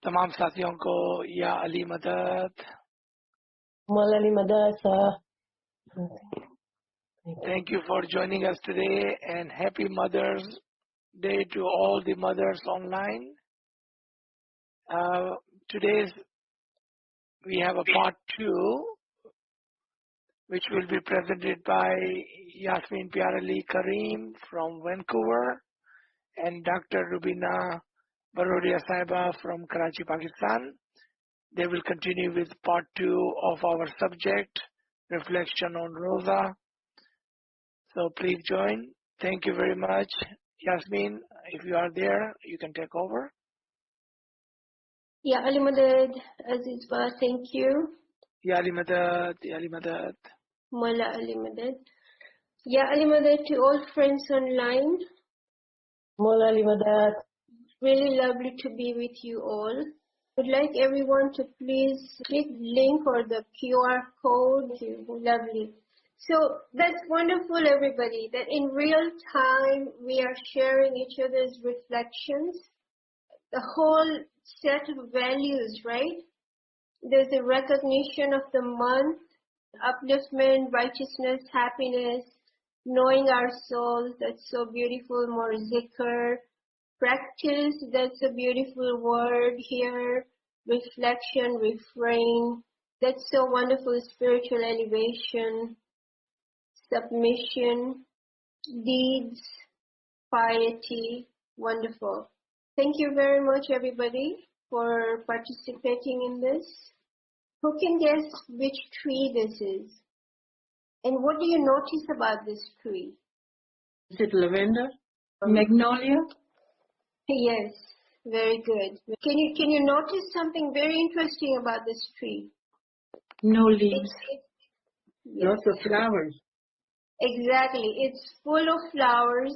तमाम साथियों को या अली मदद. Mola Ali Madasa. Thank you for joining us today, and happy Mother's Day to all the mothers online. Today we have a part 2, which will be presented by YASMIN KARIM from Vancouver and Dr. RUBINA BAROLIA from Karachi, Pakistan. They will continue with part 2 of our subject, Reflection on Rosa. So please join. Thank you very much. Yasmin, if you are there, you can take over. Ya Ali Madad, Azizba, thank you. Ya Ali Madad, Ya Ali Madad. Mola Ali Madad. Ya Ali Madad to all friends online. Mola Ali Madad. Really lovely to be with you all. Would like everyone to please click link or the QR code. Lovely. So that's wonderful, everybody, that in real time we are sharing each other's reflections. The whole set of values, right? There's a recognition of the month, upliftment, righteousness, happiness, knowing our souls, that's so beautiful, more zikr, practice, that's a beautiful word here, reflection, refrain, that's so wonderful, spiritual elevation, submission, deeds, piety, wonderful. Thank you very much, everybody, for participating in this. Who can guess which tree this is? And what do you notice about this tree? Is it lavender? Magnolia? Yes, very good. Can you notice something very interesting about this tree? No leaves. Yes. Lots of flowers. Exactly. It's full of flowers.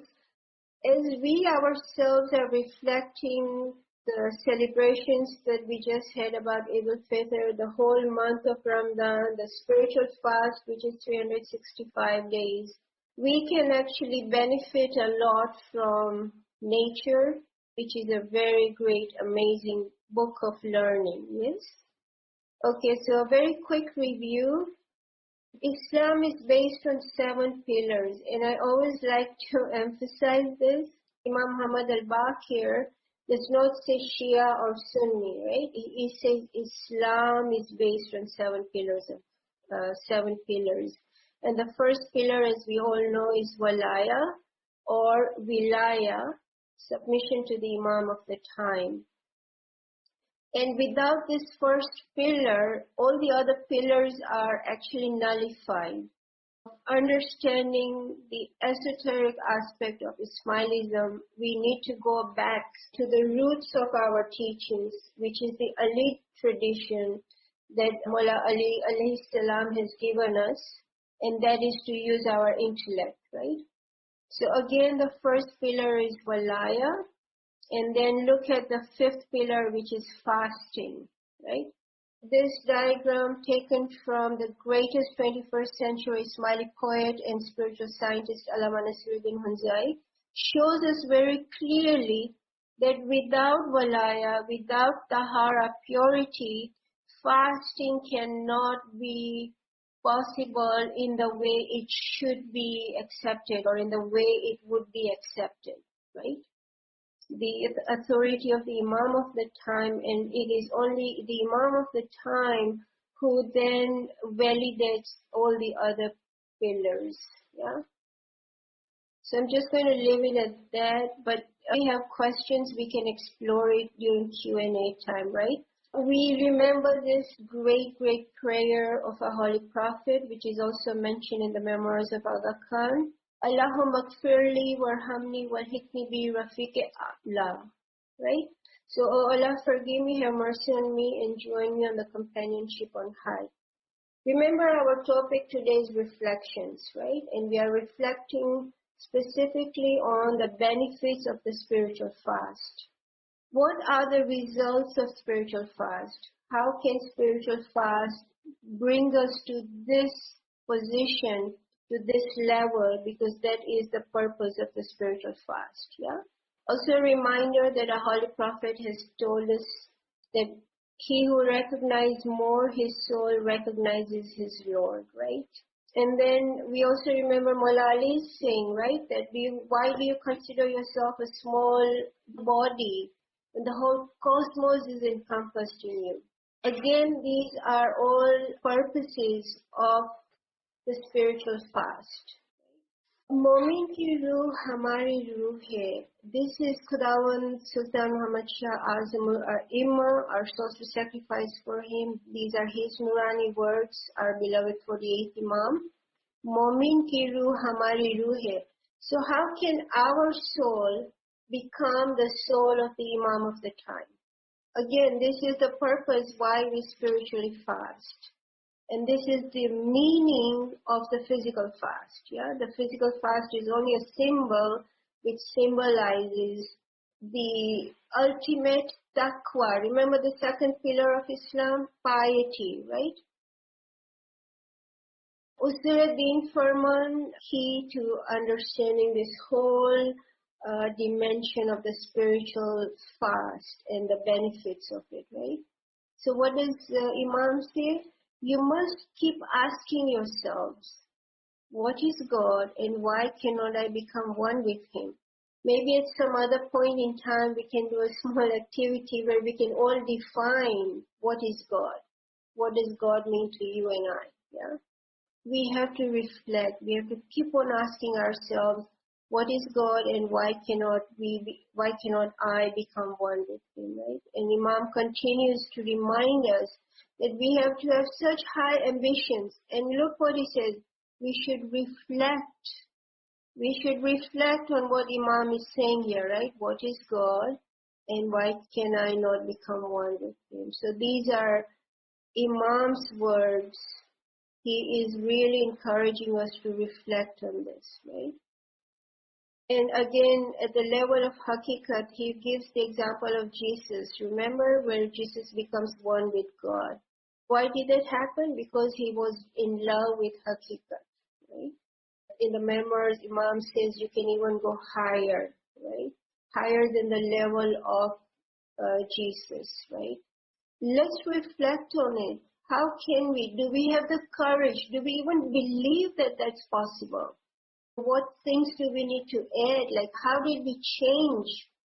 As we ourselves are reflecting the celebrations that we just had about Eid al-Fitr, the whole month of Ramadan, the spiritual fast, which is 365 days, we can actually benefit a lot from nature, which is a very great, amazing book of learning, yes? Okay, so a very quick review. Islam is based on 7 pillars, and I always like to emphasize this. Imam Hamad al-Baqir does not say Shia or Sunni, right? He says Islam is based on 7 pillars. And the first pillar, as we all know, is walaya or wilaya, submission to the Imam of the time. And without this first pillar, all the other pillars are actually nullified. Understanding the esoteric aspect of Ismailism, we need to go back to the roots of our teachings, which is the Ali tradition that Mullah Ali alayhi salam has given us, and that is to use our intellect, right? So again, the first pillar is walaya. And then look at the 5th pillar, which is fasting, right? This diagram, taken from the greatest 21st century Ismaili poet and spiritual scientist Allama Nasiruddin Hunzai, shows us very clearly that without walaya, without tahara, purity, fasting cannot be possible in the way it should be accepted or in the way it would be accepted, right? The authority of the Imam of the time, and it is only the Imam of the time who then validates all the other pillars. Yeah. So I'm just going to leave it at that, but if we have questions, we can explore it during Q&A time, right? We remember this great prayer of a holy prophet, which is also mentioned in the memoirs of Aga Khan. Allahumma gfirli warhamni walhikni bi rafiqi a'la. Right? So, oh Allah, forgive me, have mercy on me, and join me on the companionship on high. Remember, our topic today is reflections, right? And we are reflecting specifically on the benefits of the spiritual fast. What are the results of spiritual fast? How can spiritual fast bring us to this position, to this level, because that is the purpose of the spiritual fast, yeah? Also a reminder that a holy prophet has told us that he who recognizes more his soul recognizes his Lord, right? And then we also remember Mullah Ali saying, right, that why do you consider yourself a small body when the whole cosmos is encompassed in you? Again, these are all purposes of the spiritual fast. मोमिन की रूह हमारी रूह है. This is Khudawand Sultan Muhammad Shah Azamul Imam, our social sacrifice for him. These are his Nurani words, our beloved 48th Imam. Momin ki ruh hamari ruh hai. So how can our soul become the soul of the Imam of the time? Again, this is the purpose why we spiritually fast. And this is the meaning of the physical fast. Yeah, the physical fast is only a symbol which symbolizes the ultimate taqwa. Remember the second pillar of Islam? Piety, right? Usuluddin Farman, key to understanding this whole dimension of the spiritual fast and the benefits of it, right? So what does Imam say? You must keep asking yourselves, what is God and why cannot I become one with Him? Maybe at some other point in time we can do a small activity where we can all define what is God. What does God mean to you and I? Yeah. We have to reflect. We have to keep on asking ourselves, what is God and why cannot I become one with Him, right? And Imam continues to remind us that we have to have such high ambitions. And look what he says, we should reflect. We should reflect on what Imam is saying here, right? What is God and why can I not become one with Him? So these are Imam's words. He is really encouraging us to reflect on this, right? And again, at the level of hakikat, he gives the example of Jesus. Remember where Jesus becomes one with God. Why did that happen? Because he was in love with hakikat, right? In the memoirs, Imam says you can even go higher, right? Higher than the level of Jesus, right? Let's reflect on it. How can we? Do we have the courage? Do we even believe that that's possible? What things do we need to add? Like how did we change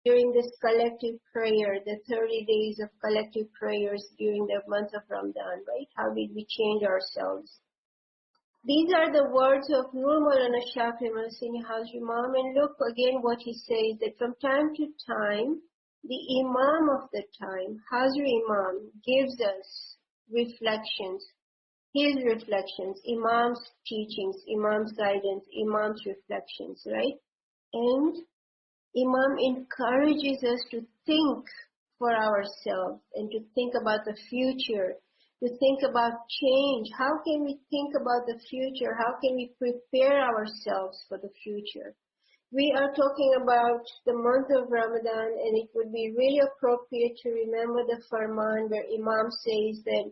during this collective prayer, the 30 days of collective prayers during the month of Ramadan, right? How did we change ourselves? These are the words of Nur Maulana Shafi Masini Hazri Imam, and look again what he says, that from time to time, the Imam of the time, Hazri Imam, gives us reflections, his reflections, Imam's teachings, Imam's guidance, Imam's reflections, right? And Imam encourages us to think for ourselves and to think about the future, to think about change. How can we think about the future? How can we prepare ourselves for the future? We are talking about the month of Ramadan, and it would be really appropriate to remember the Farman where Imam says that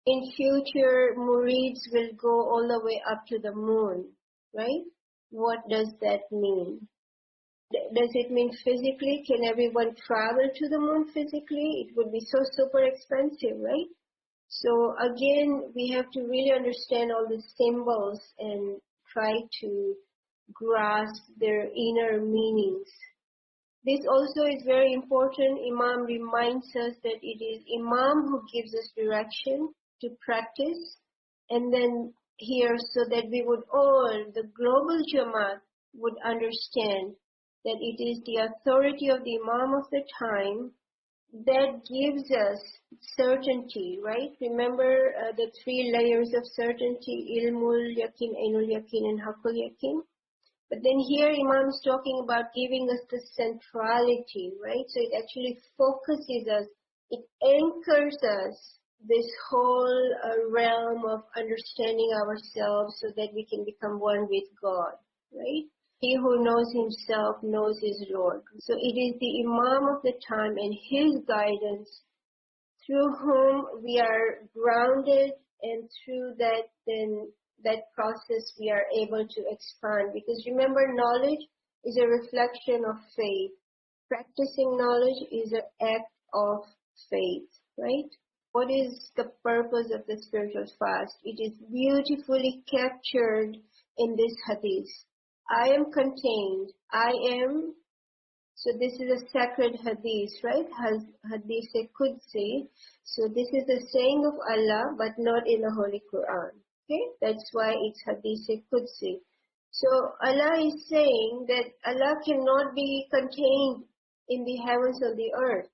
in future, murids will go all the way up to the moon, right? What does that mean? Does it mean physically? Can everyone travel to the moon physically? It would be so super expensive, right? So again, we have to really understand all the symbols and try to grasp their inner meanings. This also is very important. Imam reminds us that it is Imam who gives us direction to practice, and then here so that we would all, the global Jamaat, would understand that it is the authority of the Imam of the time that gives us certainty, right? Remember the three layers of certainty, ilmul yakin, ainul yakin, and hakul yakin. But then here Imam is talking about giving us the centrality, right? So it actually focuses us, it anchors us, this whole realm of understanding ourselves so that we can become one with God, right? He who knows himself knows his Lord. So it is the Imam of the time and his guidance through whom we are grounded, and through that then that process we are able to expand. Because remember, knowledge is a reflection of faith. Practicing knowledge is an act of faith, right? What is the purpose of the spiritual fast? It is beautifully captured in this hadith. I am contained. I am. So this is a sacred hadith, right? Hadith Qudsi. So this is the saying of Allah, but not in the Holy Quran. Okay? That's why it's Hadith Qudsi. So Allah is saying that Allah cannot be contained in the heavens or the earth.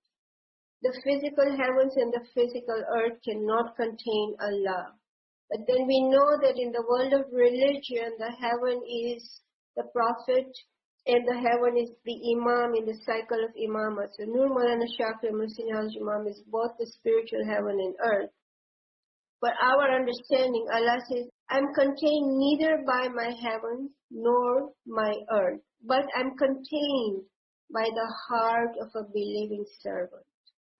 The physical heavens and the physical earth cannot contain Allah. But then we know that in the world of religion, the heaven is the Prophet and the heaven is the Imam in the cycle of Imamah. So Nur Maulana Shakir Muhsin Imam is both the spiritual heaven and earth. For our understanding, Allah says, I'm contained neither by my heaven nor my earth, but I'm contained by the heart of a believing servant.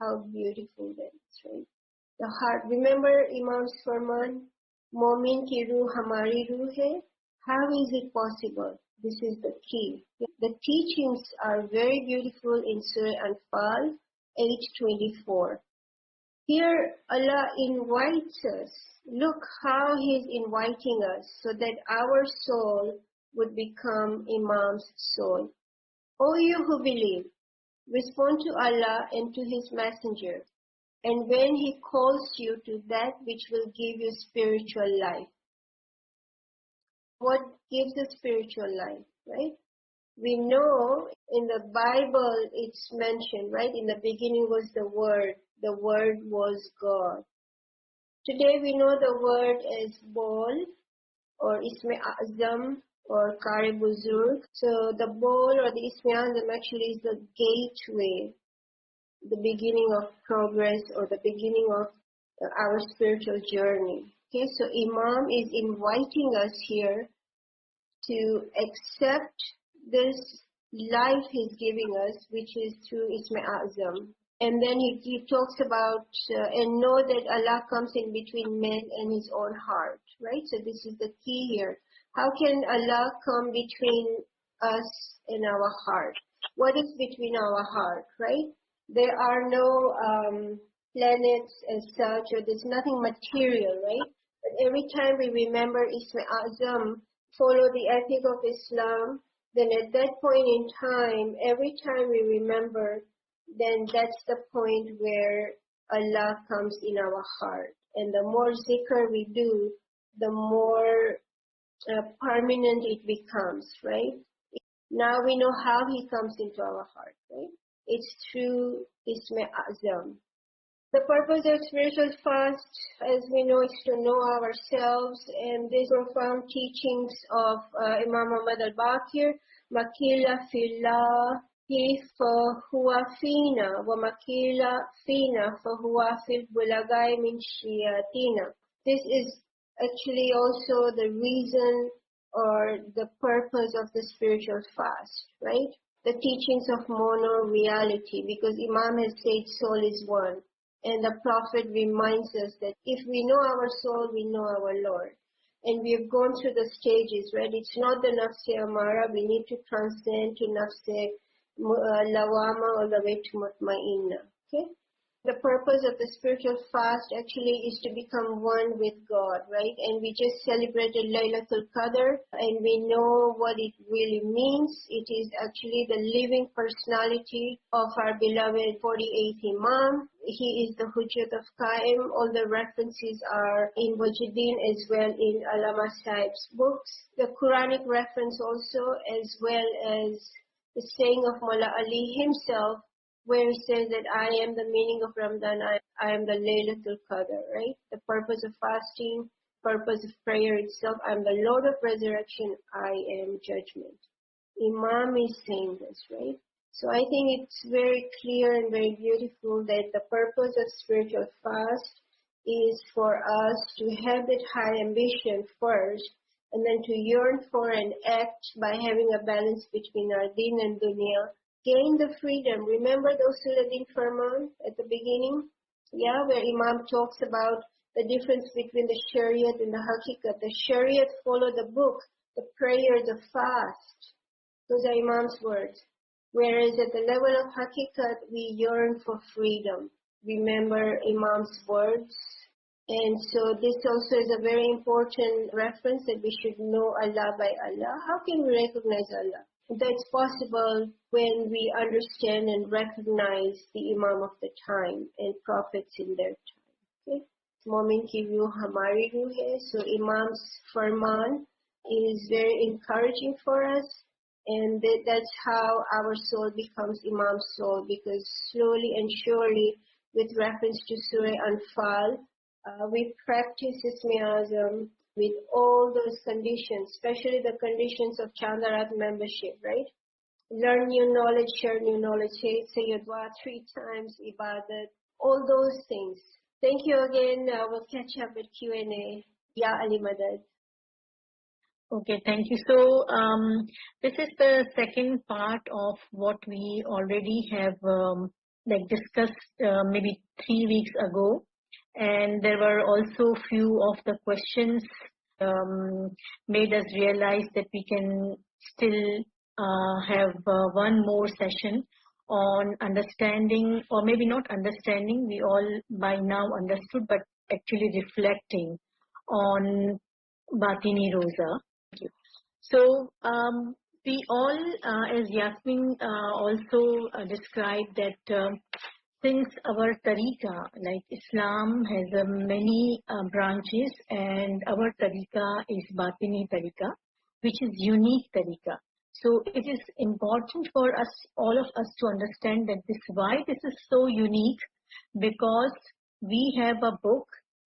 How beautiful that is, right? The heart. Remember Imam's Farman, Momin ki ruh hamari ruh hai. How is it possible? This is the key. The teachings are very beautiful in Surah Anfal 8:24. Here Allah invites us. Look how He is inviting us so that our soul would become Imam's soul. O you who believe, respond to Allah and to His Messenger, and when He calls you to that which will give you spiritual life. What gives us spiritual life, right? We know in the Bible it's mentioned, right? In the beginning was the Word was God. Today we know the word as Bol or Isme Azam or Kari Buzurg. So the Bol or the Isme Azam actually is the gateway, the beginning of progress or the beginning of our spiritual journey. Okay, so Imam is inviting us here to accept this life He's giving us, which is through Isme Azam. And then he talks about, and know that Allah comes in between man and his own heart, right? So this is the key here. How can Allah come between us and our heart? What is between our heart, right? There are no planets as such, or there's nothing material, right? But every time we remember Isme Azam, follow the ethic of Islam, then at that point in time, every time we remember, then that's the point where Allah comes in our heart. And the more zikr we do, the more permanent it becomes, right? Now we know how He comes into our heart, right? It's through Isme Azam. The purpose of spiritual fast, as we know, is to know ourselves, and these profound teachings of Imam Muhammad al-Baqir, Makila Fillah, فهو فينا ومكيل فينا فهو في البلغاء من شياطينا. This is actually also the reason or the purpose of the spiritual fast, right? The teachings of mono-reality, because Imam has said soul is one. And the Prophet reminds us that if we know our soul, we know our Lord. And we have gone through the stages, right? It's not the nafse amara, we need to transcend to nafse lawama all the way to mutmainna. Okay? The purpose of the spiritual fast actually is to become one with God, right? And we just celebrated Laylatul Qadr, and we know what it really means. It is actually the living personality of our beloved 48th Imam. He is the Hujjat of Qaim. All the references are in Wajuddin as well in Allama Sahib's books. The Quranic reference also, as well as the saying of Mullah Ali himself, where he says that I am the meaning of Ramadan, I am the Laylatul Qadr, right? The purpose of fasting, purpose of prayer itself, I am the Lord of resurrection, I am judgment. Imam is saying this, right? So I think it's very clear and very beautiful that the purpose of spiritual fast is for us to have that high ambition first, and then to yearn for and act by having a balance between our deen and dunya. Gain the freedom. Remember the Usuluddin Farman at the beginning? Yeah, where Imam talks about the difference between the Shariat and the Haqiqat. The Shariat follow the book, the prayer, the fast. Those are Imam's words. Whereas at the level of Haqiqat, we yearn for freedom. remember Imam's words. And so this also is a very important reference that we should know Allah by Allah. How can we recognize Allah? That's possible when we understand and recognize the Imam of the time and prophets in their time. Okay? Moment ki view hamari view hai. So Imam's farman is very encouraging for us, and that's how our soul becomes Imam's soul, because slowly and surely, with reference to Surah Anfal, we practice Ismi-Azam with all those conditions, especially the conditions of Chandarat membership, right? Learn new knowledge, share new knowledge, say your dua 3 times, ibadat, all those things. Thank you again. We'll catch up with Q&A. Ya Ali Madad. Okay, thank you. So this is the second part of what we already have discussed maybe 3 weeks ago. And there were also few of the questions made us realize that we can still have one more session on understanding, or maybe not understanding, we all by now understood, but actually reflecting on Batini Rosa. Thank you. So we all, as Yasmin also described, that since our tariqa, like Islam has many branches, and our tariqa is Batini tariqa, which is unique tariqa. So it is important for us, all of us, to understand that why this is so unique, because we have a book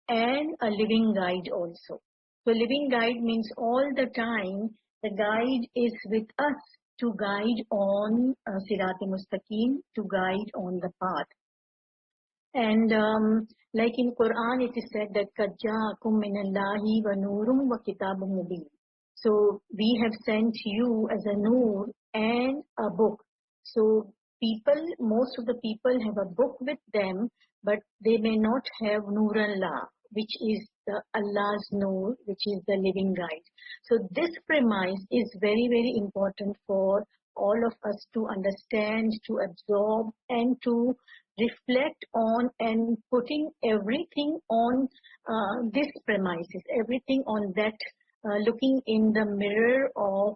and a living guide also. So living guide means all the time the guide is with us to guide on Sirat-e-Mustaqim, to guide on the path. And like in Quran, it is said that قَدْ جَاءَكُم مِّنَ اللَّهِ وَنُورٌ وَكِتَابٌ مُبِينٌ. So we have sent you as a nur and a book. So people, most of the people have a book with them, but they may not have Nur Allah, which is the Allah's Nur, which is the living guide. So this premise is very, very important for all of us to understand, to absorb, and to reflect on, and putting everything on this premises, everything on that, looking in the mirror of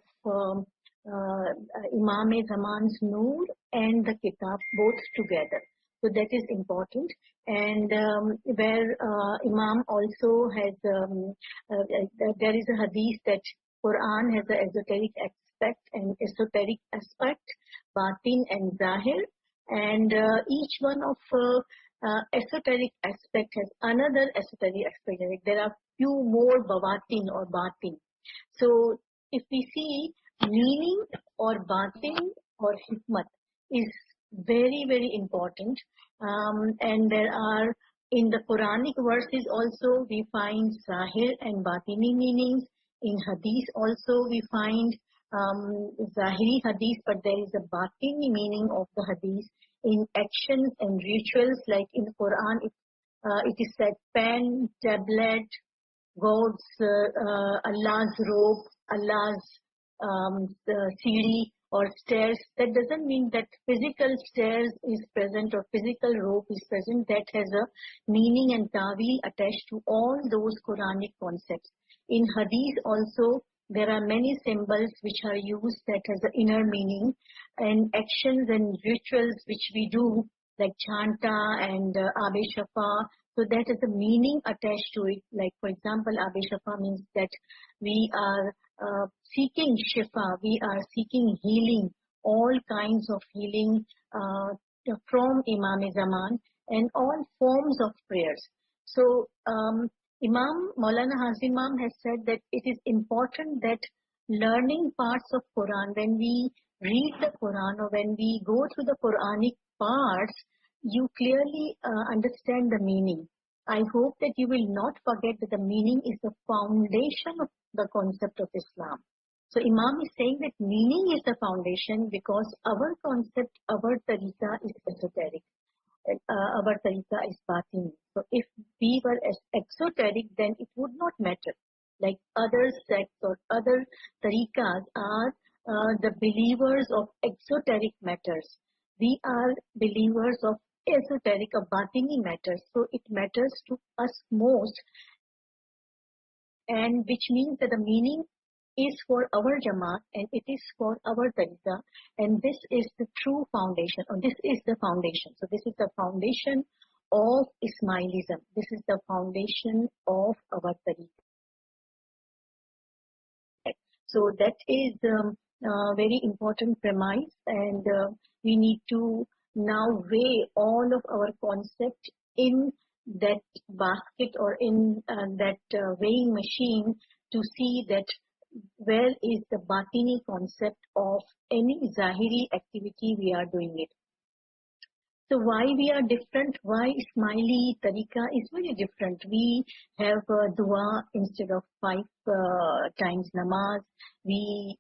Imam-e-Zaman's Noor and the Kitab, both together. So that is important. And where Imam also has, there is a hadith that Quran has an esoteric aspect, Batin and Zahir. And each one of esoteric aspect has another esoteric aspect. Like there are few more Bawatin or Batin. So if we see meaning or Batin or Hikmat is very, very important. And there are, in the Quranic verses also, we find Zahir and Batini meanings. In Hadith also we find Zahiri Hadith, but there is a Batini meaning of the Hadith. In actions and rituals, like in the Quran, it is said pen, tablet, God's, Allah's robe, Allah's siri or stairs. That doesn't mean that physical stairs is present or physical rope is present. That has a meaning and ta'wil attached to all those Quranic concepts. In Hadith also, there are many symbols which are used that has an inner meaning, and actions and rituals which we do, like chanta and Abe Shafa. So that is a meaning attached to it. Like, for example, Abe Shafa means that we are seeking Shifa, we are seeking healing, all kinds of healing from Imam-e-Zaman, and all forms of prayers. So Imam Maulana Hazim Imam has said that it is important that learning parts of Quran, when we read the Quran or when we go through the Quranic parts, you clearly understand the meaning. I hope that you will not forget that the meaning is the foundation of the concept of Islam. So Imam is saying that meaning is the foundation, because our concept, our tariqa is esoteric. Our tariqa is batini. So if we were exoteric, then it would not matter. Like other sects or other tariqas are the believers of exoteric matters. we are believers of esoteric or batini matters. So it matters to us most, and which means that the meaning is for our Jamaat and it is for our Tariqa, and this is the true foundation, or this is the foundation. So this is the foundation of Ismailism. This is the foundation of our Tariqa. So that is very important premise, and we need to now weigh all of our concept in that basket or in that weighing machine to see that where is the batini concept of any zahiri activity we are doing it. So why we are different? Why Ismaili Tariqa is very different? We have dua instead of 5 times namaz. We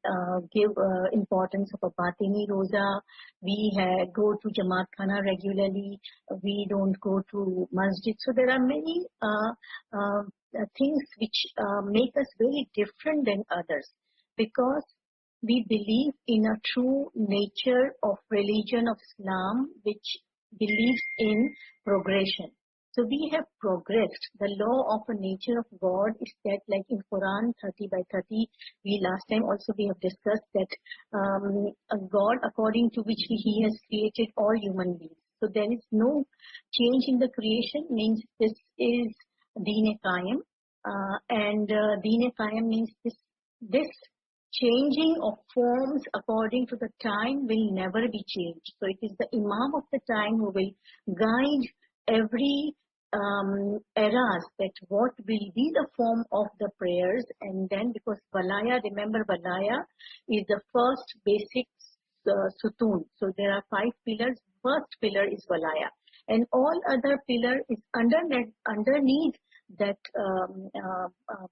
give importance of a batini roza. We go to Jamaat Khana regularly. We don't go to masjid. So there are many things which make us very different than others, because we believe in a true nature of religion of Islam, which believes in progression. So we have progressed. The law of a nature of God is that, like in Quran 30/30, last time also we have discussed that a God according to which He has created all human beings. So there is no change in the creation, means this is Deen Qaim, and Deen Qaim means this changing of forms according to the time will never be changed. So it is the Imam of the time who will guide every eras, that what will be the form of the prayers. And then, because Valaya, remember Valaya is the first basic sutoon. So there are 5 pillars. First pillar is Valaya, and all other pillar is underneath that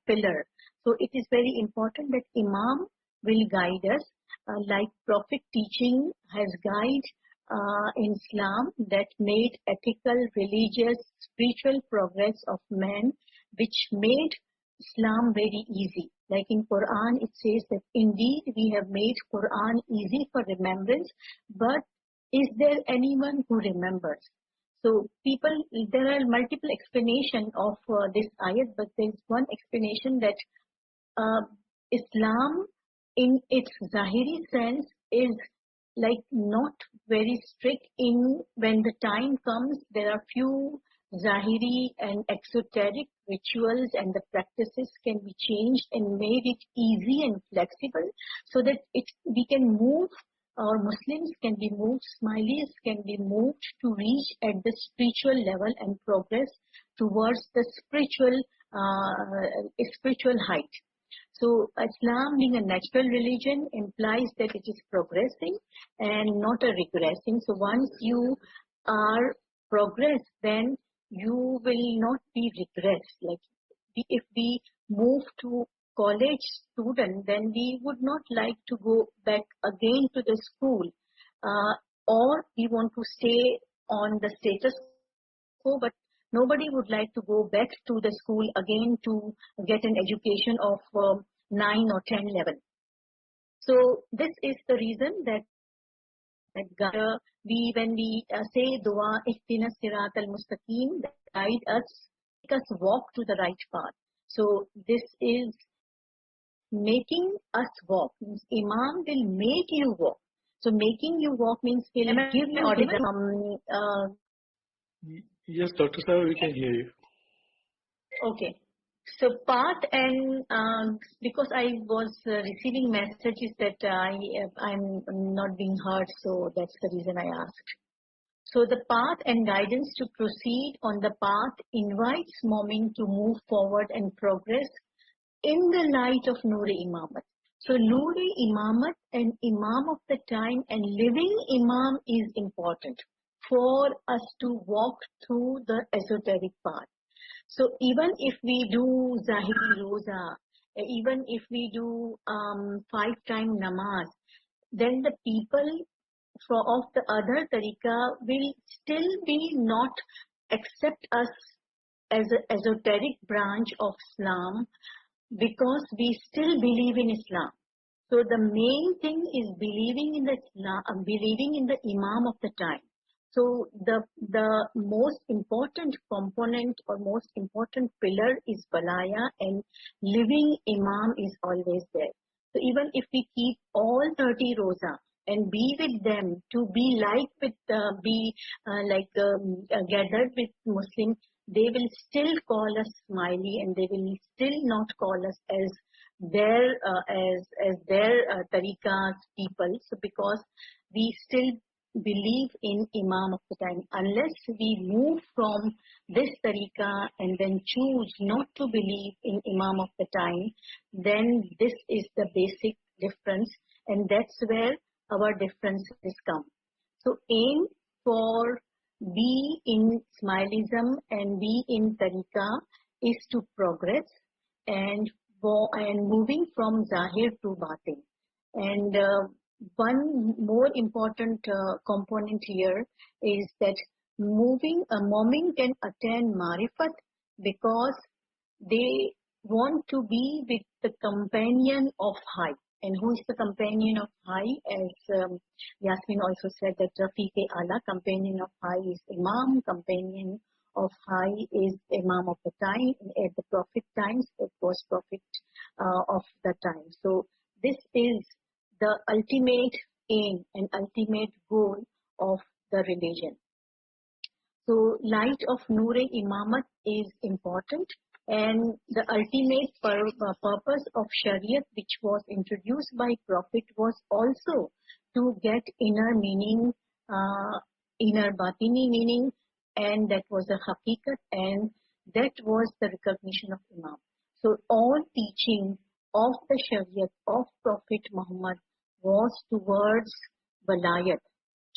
pillar. So it is very important that Imam will guide us, like Prophet teaching has guide in Islam that made ethical, religious, spiritual progress of man, which made Islam very easy. Like in Quran, it says that indeed we have made Quran easy for remembrance, but is there anyone who remembers? So there are multiple explanations of this ayat, but there is one explanation that Islam in its Zahiri sense is like not very strict in when the time comes. There are few Zahiri and exoteric rituals and the practices can be changed and made it easy and flexible so that we can move. Our Muslims can be moved, Ismailis can be moved to reach at the spiritual level and progress towards the spiritual height. So Islam being a natural religion implies that it is progressing and not a regressing. So once you are progressed, then you will not be regressed. Like if we move to college student, then we would not like to go back again to the school, or we want to stay on the status quo, but nobody would like to go back to the school again to get an education of 9 or 10 level. So this is the reason that when we say dua ihdina sirat al-mustaqim, that guide us, make us walk to the right path. So this is making us walk, means Imam will make you walk. So making you walk means he'll give you Yes, Dr. Sahib, we can hear you. Okay. So path, and because I was receiving messages that I'm not being heard, so that's the reason I asked. So the path and guidance to proceed on the path invites Momin to move forward and progress in the light of Noor-e Imamat. So Noor-e Imamat and Imam of the time and living Imam is important for us to walk through the esoteric path. So even if we do Zahiri Roza, even if we do 5-time namaz, then the people of the other tariqa will still be not accept us as an esoteric branch of Islam, because we still believe in Islam. So the main thing is believing in the Imam of the time. So the most important component or most important pillar is Balaya, and living Imam is always there. So even if we keep all 30 Roza and be with them, to be gathered with Muslims, they will still call us smiley, and they will still not call us as their tariqas people. So because we still believe in Imam of the time, unless we move from this tariqa and then choose not to believe in Imam of the time, then this is the basic difference, and that's where our differences come. So aim for be in Smilism and be in tariqa is to progress and moving from Zahir to Batin. And one more important component here is that Momin can attain Marifat because they want to be with the companion of high. And who is the companion of high? As Yasmin also said, that Rafiq Ala, companion of high is Imam, companion of high is Imam of the time. At the Prophet times, it was Prophet of the time. So this is the ultimate aim and ultimate goal of the religion. So light of Noor-e Imamat is important, and the ultimate purpose of Shariat, which was introduced by Prophet, was also to get inner meaning, inner Batini meaning, and that was the Haqiqat, and that was the recognition of Imam. So all teaching of the Shariat of Prophet Muhammad was towards Walayat,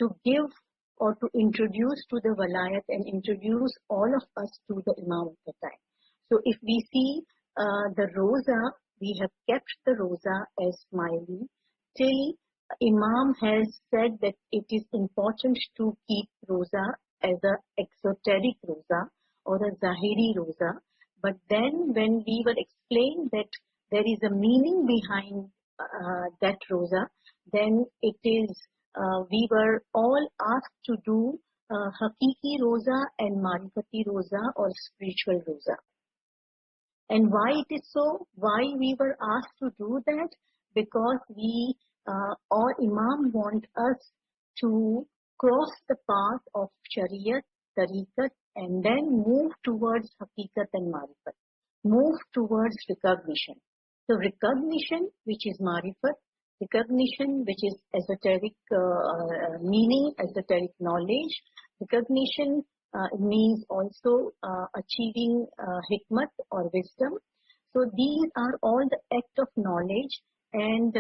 to give or to introduce to the Walayat and introduce all of us to the Imam of the time. So if we see the Roza, we have kept the Roza as smiley till Imam has said that it is important to keep Roza as an exoteric Roza or a Zahiri Roza. But then when we were explained that there is a meaning behind that Roza, then it is we were all asked to do Hakiki Roza and Marifati Roza or spiritual Roza. And why it is so? Why we were asked to do that? Because we or Imam want us to cross the path of Shariat, Tariqat, and then move towards Haqiqat and Marifat. Move towards recognition. So recognition, which is Marifat, recognition, which is esoteric meaning, esoteric knowledge. Recognition means also achieving hikmat or wisdom. So these are all the act of knowledge, and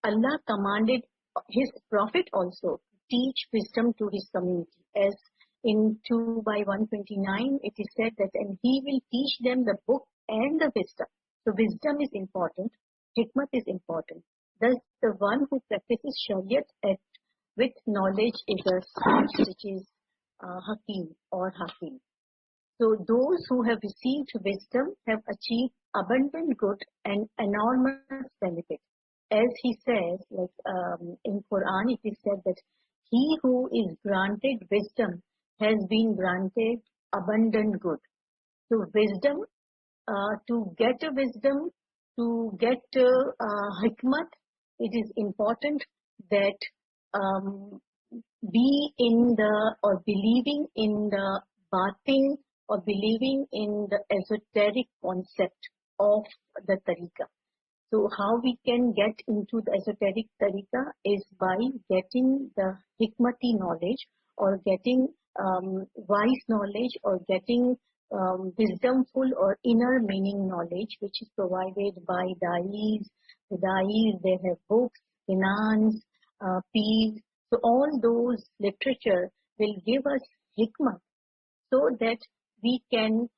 Allah commanded His Prophet also to teach wisdom to His community. As in 2:129, it is said that, and He will teach them the book and the wisdom. So wisdom is important, hikmat is important. Thus, the one who practices Shariat with knowledge is a sage, which is Hakim or Hakim. So those who have received wisdom have achieved abundant good and enormous benefit. As he says, in Quran, it is said that he who is granted wisdom has been granted abundant good. So wisdom, to get a wisdom, to get hikmat, it is important that be in the or believing in the batin or believing in the esoteric concept of the tariqa. So how we can get into the esoteric tariqa is by getting the hikmati knowledge or getting wise knowledge or getting wisdomful or inner meaning knowledge, which is provided by da'is. The da'is, they have books, finance, peas. So all those literature will give us hikmah so that we can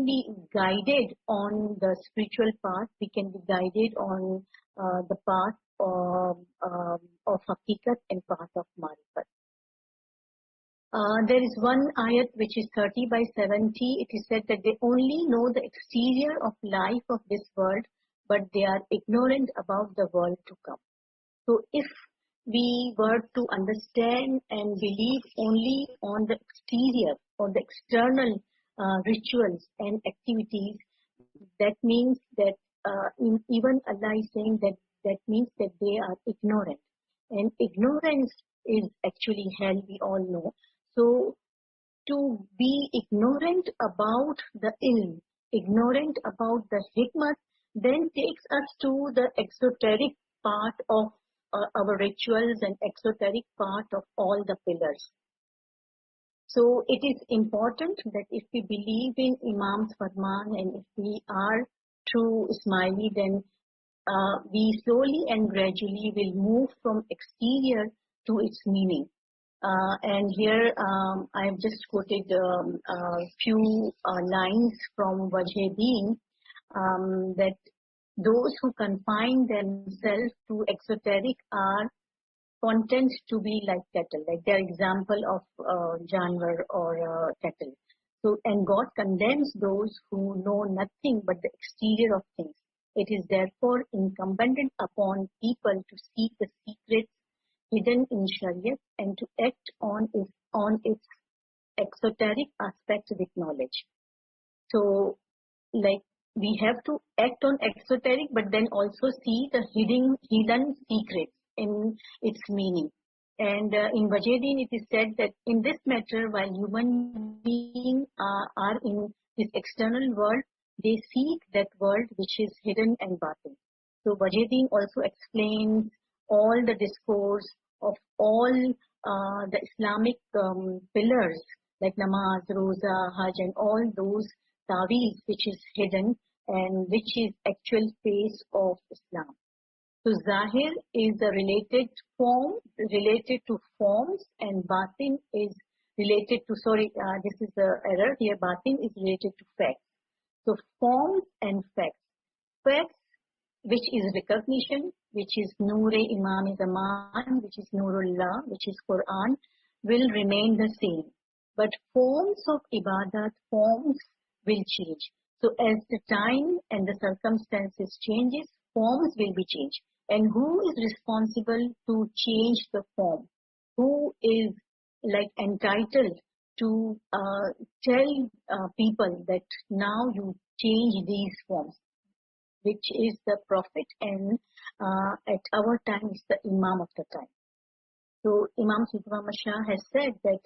be guided on the spiritual path. We can be guided on the path of haqiqat and path of marifat. There is one ayat which is 30/70. It is said that they only know the exterior of life of this world, but they are ignorant about the world to come. So if we were to understand and believe only on the exterior or the external rituals and activities, that means that even Allah is saying that means that they are ignorant. And ignorance is actually hell, we all know. So to be ignorant about the ilm, ignorant about the hikmah, then takes us to the exoteric part of our rituals and exoteric part of all the pillars. So it is important that if we believe in Imam's Farman and if we are true Ismaili, then we slowly and gradually will move from exterior to its meaning. And here I have just quoted a few lines from Wajheddin, that those who confine themselves to exoteric are content to be like cattle, like their example of janwar or cattle. So, and God condemns those who know nothing but the exterior of things. It is therefore incumbent upon people to seek the secrets hidden in Shariat and to act on its exoteric aspect with knowledge. So, like, we have to act on exoteric, but then also see the hidden secrets in its meaning. And in Wajheddin, it is said that in this matter, while human beings are in this external world, they seek that world which is hidden and batin. So Wajheddin also explains all the discourse of all the Islamic pillars like namaz, roza, hajj, and all those ta'weez which is hidden and which is actual face of Islam. So Zahir is a related form, related to forms, and Batin is related to, this is the error here, Batin is related to facts. So forms and facts. Facts, which is recognition, which is Noor-e-Imam Zaman, which is Noorullah, which is Quran, will remain the same. But forms of ibadat, forms will change. So as the time and the circumstances changes, forms will be changed. And who is responsible to change the form? Who is like entitled to tell people that now you change these forms, which is the Prophet, and at our time is the Imam of the time. So Imam Sultan Ahmad Shah has said that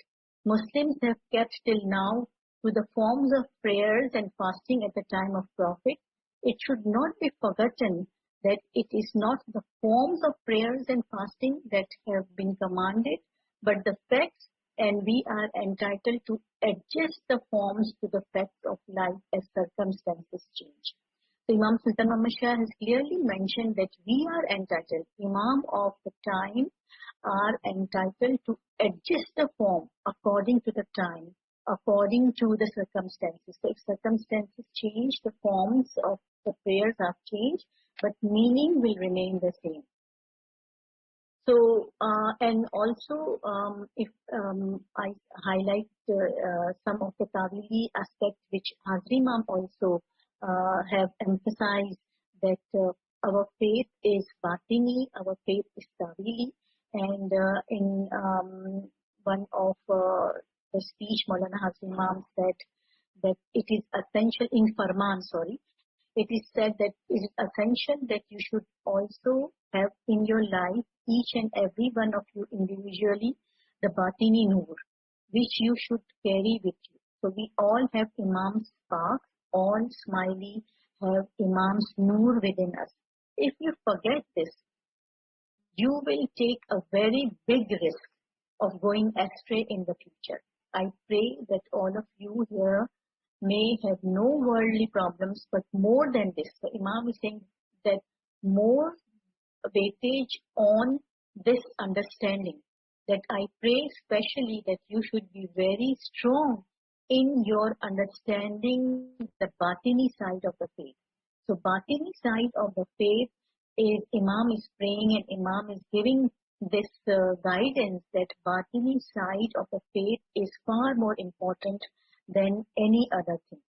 Muslims have kept till now to the forms of prayers and fasting at the time of Prophet. It should not be forgotten that it is not the forms of prayers and fasting that have been commanded, but the facts, and we are entitled to adjust the forms to the facts of life as circumstances change. So Imam Sultan Ahmad Shah has clearly mentioned that we are entitled, Imam of the time are entitled to adjust the form according to the time, according to the circumstances. So if circumstances change, the forms of the prayers are changed, but meaning will remain the same. So, and also, if I highlight some of the Tawili aspects which Hazri Imam also have emphasized, that our faith is Batini, our faith is Tawili, and in one of the speech, Maulana Hazri Imam said that it is essential, in Farman, it is said that it is essential that you should also have in your life, each and every one of you individually, the Batini Noor, which you should carry with you. So we all have Imam's spark, all Smiley have Imam's Noor within us. If you forget this, you will take a very big risk of going astray in the future. I pray that all of you here may have no worldly problems, but more than this. So Imam is saying that more weightage on this understanding, that I pray especially that you should be very strong in your understanding the Batini side of the faith. So Batini side of the faith is Imam is praying and Imam is giving this guidance that Batini side of the faith is far more important than any other thing.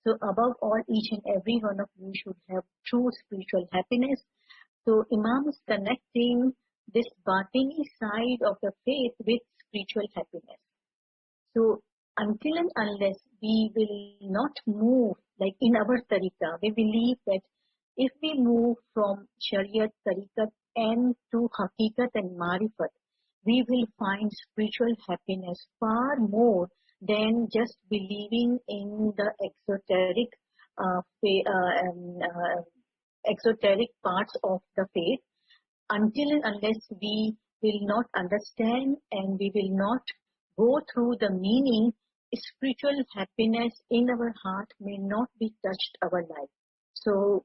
So above all, each and every one of you should have true spiritual happiness. So Imam is connecting this batini side of the faith with spiritual happiness. So until and unless we will not move, like in our tariqah, we believe that if we move from Shariat, Tariqat and to Haqiqat and Marifat, we will find spiritual happiness far more than just believing in the exoteric parts of the faith. Until and unless we will not understand and we will not go through the meaning, spiritual happiness in our heart may not be touched our life. So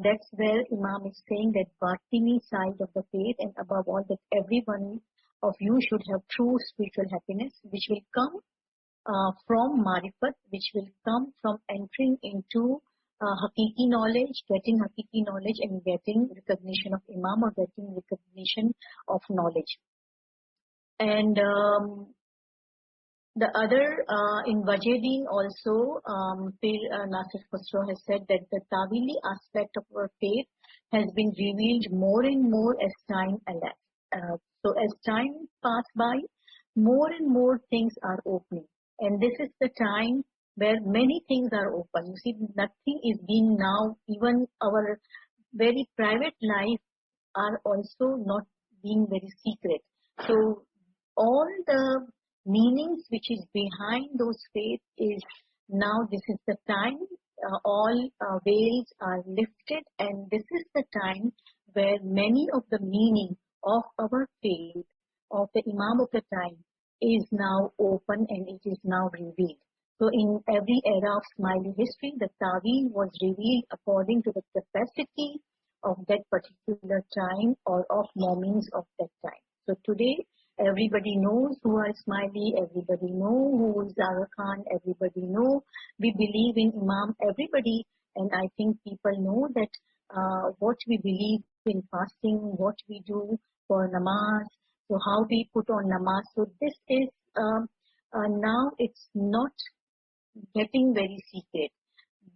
that's where Imam is saying that Batini side of the faith, and above all that every one of you should have true spiritual happiness, which will come from Marifat, which will come from entering into Hakiki knowledge, getting Hakiki knowledge and getting recognition of Imam or getting recognition of knowledge. And the other, in Wajidin also, Nasir Khusro has said that the Tawili aspect of our faith has been revealed more and more as time elapsed. So as time passes by, more and more things are opening. And this is the time where many things are open. You see, nothing is being now, even our very private life are also not being very secret. So all the meanings which is behind those faiths is now this is the time, all veils are lifted, and this is the time where many of the meaning of our faith, of the Imam of the time, is now open and it is now revealed. So in every era of Smiley history, the Tawil was revealed according to the capacity of that particular time or of moments of that time. So today, everybody knows who are Smiley, everybody knows who is Zara Khan, everybody knows we believe in Imam, everybody, and I think people know that what we believe in fasting, what we do for namaz, so how we put on namaz. So this is now it's not getting very secret,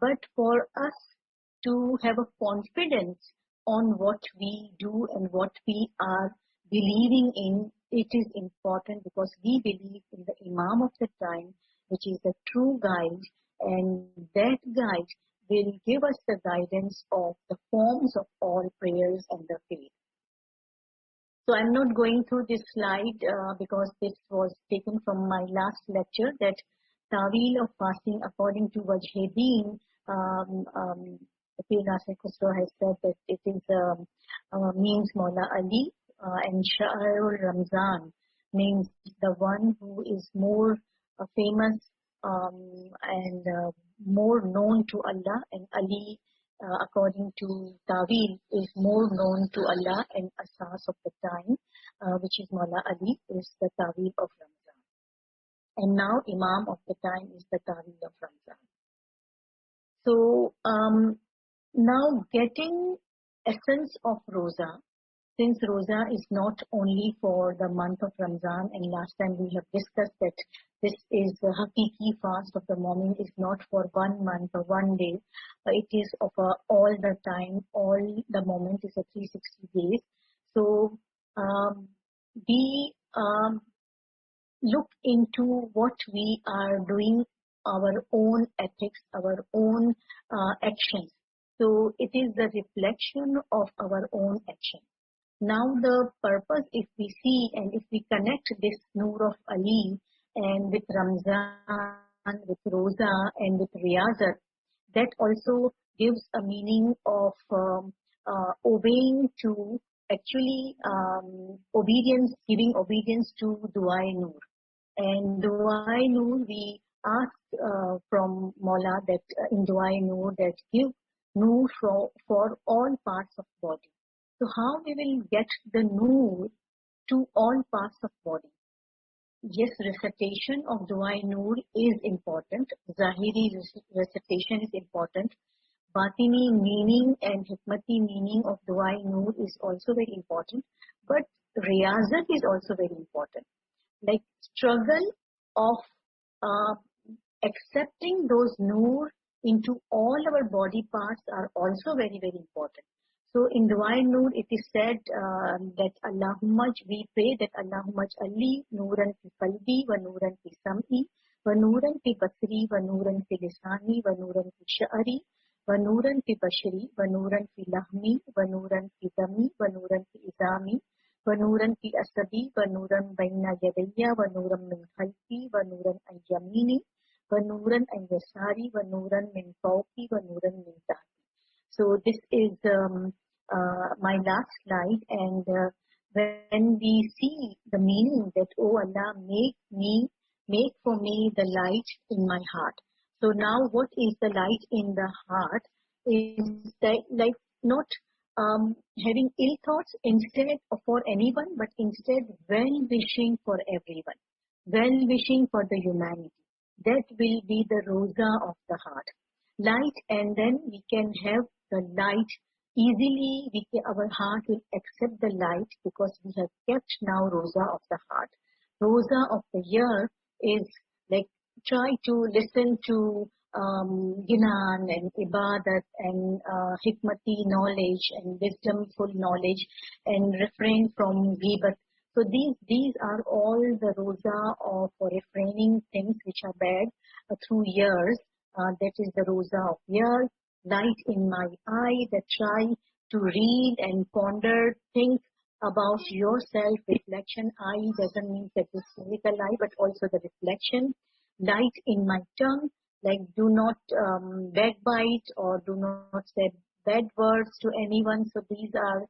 but for us to have a confidence on what we do and what we are believing in, it is important because we believe in the Imam of the time, which is the true guide, and that guide will give us the guidance of the forms of all prayers and the faith. So I'm not going through this slide because this was taken from my last lecture, that Tawil of fasting according to Wajidin, Nasir Khusro has said that it is means Maula Ali, and Sha'arul Ramzan means the one who is more famous and more known to Allah, and Ali according to Tawil is more known to Allah, and Asas of the time, which is Maula Ali, is the Tawil of Ramzan. And now Imam of the time is the Tawil of Ramzan. So now getting essence of Roza, since Roza is not only for the month of Ramzan, and last time we have discussed that this is the Hakiki fast of the moment, is not for 1 month or 1 day, it is of all the time, all the moment is a 360 days. So we look into what we are doing, our own ethics, our own actions. So it is the reflection of our own action. Now the purpose, if we see and if we connect this Noor of Ali and with Ramzan, with Roza and with Riyazat, that also gives a meaning of obeying to actually obedience, giving obedience to Du'a Noor. And Du'a Noor, we ask from Maula that in Du'a Noor that give Noor for all parts of body. So how we will get the Noor to all parts of body? Yes, recitation of Du'a Noor is important. Zahiri recitation is important. Batini meaning and Hikmati meaning of Du'a Noor is also very important. But Riyazat is also very important. Like struggle of accepting those Noor into all our body parts are also very, very important. So in Divine Noor, it is said that Allahumma, we pray that Allahumma Ali Nooran fi Qalbi wa Nooran fi Sam'i wa Nooran fi Basri wa Nooran fi Lisani wa Nooran fi Sha'ri wa Nooran fi Bashri wa Nooran fi Lahmi wa Nooran fi Dami wa Nooran fi Izami wa Nooran fi Asabi wa Nooran Baina Yadayya wa Nooran min Khalfi wa Nooran an Yamini wa Nooran an Yasari wa Nooran min Fawqi wa Nooran min Tahti. So this is my last slide, and when we see the meaning that, oh Allah, make for me the light in my heart. So now what is the light in the heart is that, like, not having ill thoughts instead for anyone, but instead well-wishing for everyone, well-wishing for the humanity. That will be the rosa of the heart. Light, and then we can have the light easily. Our heart will accept the light because we have kept now rosa of the heart. Rosa of the year is like, try to listen to Ginan and Ibadat and Hikmati knowledge and wisdomful knowledge, and refrain from Ghibat. So these are all the rosa of refraining things which are bad through years. That is the rosa of year. Light in my eye, that try to read and ponder, think about yourself. Reflection eye doesn't mean that this physical eye, but also the reflection. Light in my tongue, like do not backbite or do not say bad words to anyone. So these are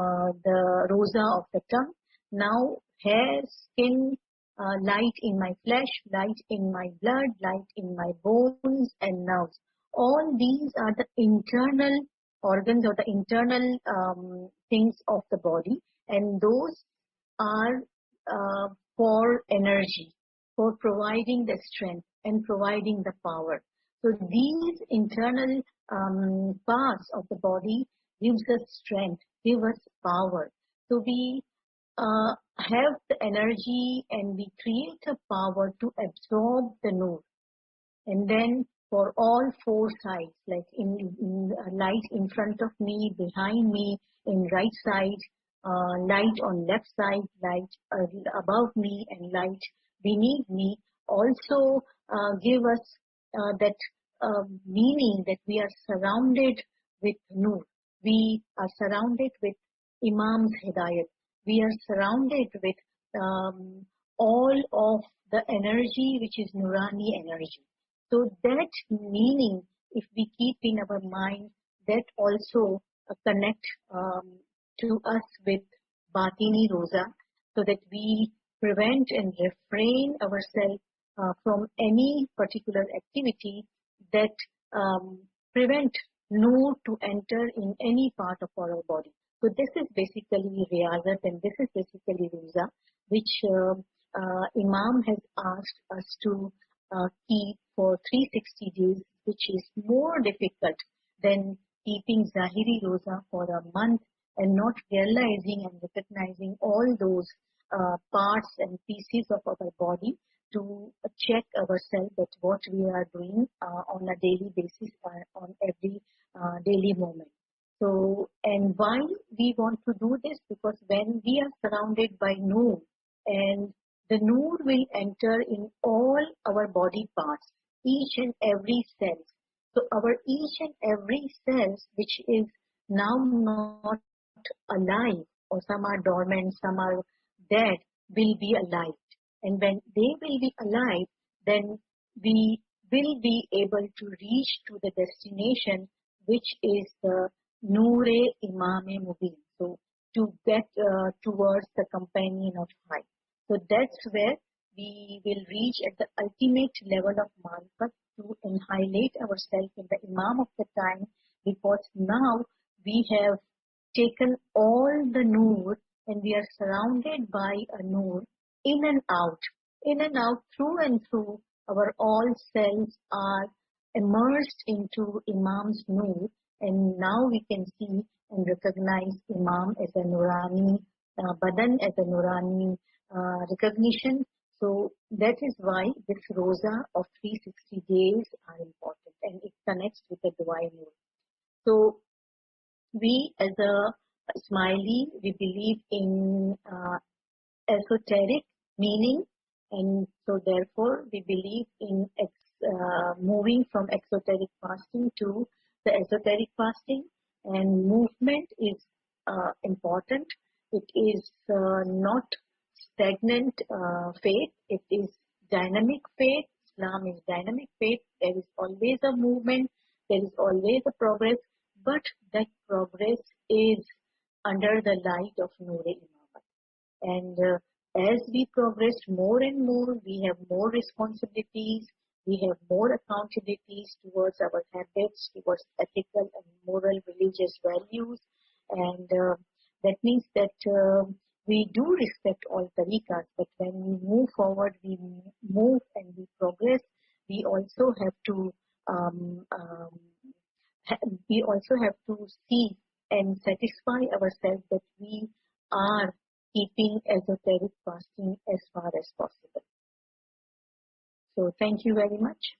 the rosa of the tongue. Now hair, skin, light in my flesh, light in my blood, light in my bones and nerves. All these are the internal organs or the internal things of the body, and those are for energy, for providing the strength and providing the power. So these internal parts of the body gives us strength, give us power. So we have the energy and we create a power to absorb the Noor. And then for all four sides, like in light in front of me, behind me, in right side, light on left side, light above me, and light beneath me, also give us that meaning that we are surrounded with Noor. We are surrounded with Imam's Hidayat. We are surrounded with all of the energy which is Nurani energy. So that meaning, if we keep in our mind, that also connect to us with Batini Rosa, so that we prevent and refrain ourselves from any particular activity that prevent Noor to enter in any part of our body. So this is basically Riyazat, and this is basically Rosa, which Imam has asked us to keep for 360 days, which is more difficult than keeping Zahiri Rosa for a month and not realizing and recognizing all those parts and pieces of our body to check ourselves that what we are doing on a daily basis, on every daily moment. So, and why we want to do this? Because when we are surrounded by Noor, and the Noor will enter in all our body parts, each and every cell. So our each and every cell, which is now not alive, or some are dormant, some are dead, will be alive. And when they will be alive, then we will be able to reach to the destination, which is the Noor-e Imam-e Mubin. So to get towards the companion of high. So that's where we will reach at the ultimate level of Marifat to annihilate ourselves in the Imam of the time, because now we have taken all the Noor and we are surrounded by a Noor in and out, through and through. Our all cells are immersed into Imam's Noor, and now we can see and recognize Imam as a Nurani Badan, as a Nurani recognition. So that is why this Rosa of 360 days are important, and it connects with the Dua Noor. So we as a Smiley, we believe in esoteric meaning, and so therefore we believe in moving from exoteric fasting to the esoteric fasting, and movement is important. It is not stagnant faith, it is dynamic faith. Islam is dynamic faith. There is always a movement, there is always a progress, but that progress is under the light of Noor-e-Imamat. And as we progress more and more, we have more responsibilities, we have more accountabilities towards our habits, towards ethical and moral religious values. And that means that we do respect all tariqas, but when we move forward, we move and we progress, we also have to see and satisfy ourselves that we are keeping esoteric fasting as far as possible. So thank you very much.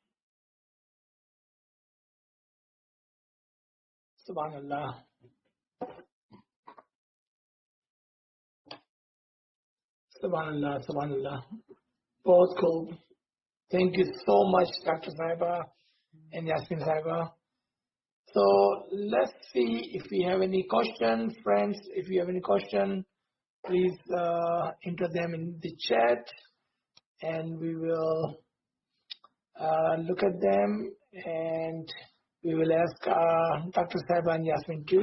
Subhanallah. Subhanallah, Subhanallah. Both cool. Thank you so much, Dr. Sahiba and Yasmin Sahiba. So let's see if we have any questions. Friends, if you have any question, please enter them in the chat and we will look at them and we will ask Dr. Sahiba and Yasmin to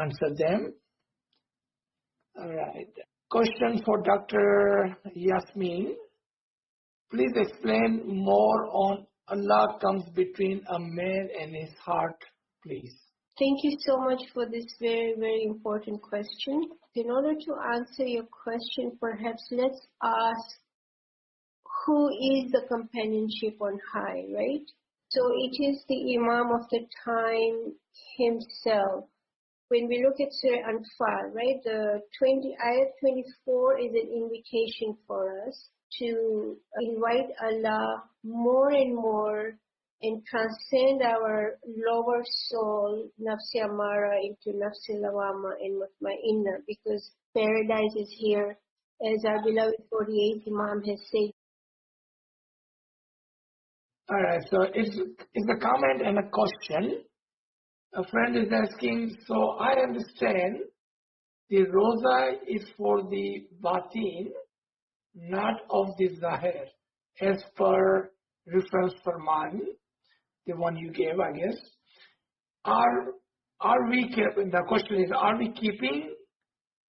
answer them. All right. Question for Dr. Yasmin. Please explain more on Allah comes between a man and his heart, please. Thank you so much for this very, very important question. In order to answer your question, perhaps let's ask who is the companionship on high, right? So it is the Imam of the time himself. When we look at Surah Anfal, right, the ayat 24 is an invitation for us to invite Allah more and more and transcend our lower soul, Nafsi Amara, into Nafsi Lawama and Mutmainna, because paradise is here, as our beloved 48th Imam has said. All right, so it's a comment and a question. A friend is asking, so I understand the Rosa is for the Batin, not of the Zahir, as per reference for mine, the one you gave, I guess. Are we keeping, the question is, are we keeping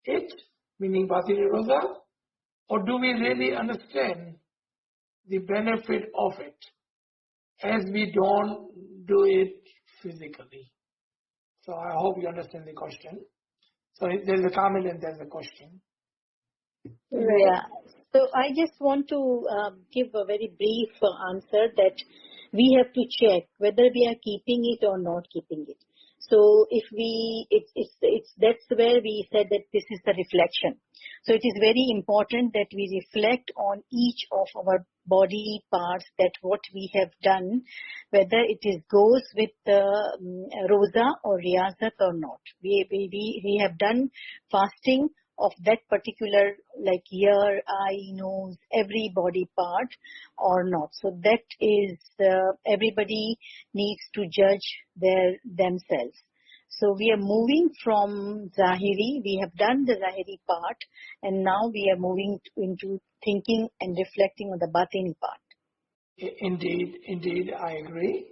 it, meaning Batini Rosa, or do we really understand the benefit of it as we don't do it physically? So I hope you understand the question. So there's a comment and there's a question. Yeah. So I just want to give a very brief answer that we have to check whether we are keeping it or not keeping it. So if that's where we said that this is the reflection. So it is very important that we reflect on each of our body parts, that what we have done, whether it goes with the Rosa or Riyazat or not. We have done fasting of that particular, like ear, eye, nose, every body part or not. So that is, everybody needs to judge themselves. So we are moving from Zahiri, we have done the Zahiri part, and now we are moving into thinking and reflecting on the Batini part. Indeed, I agree.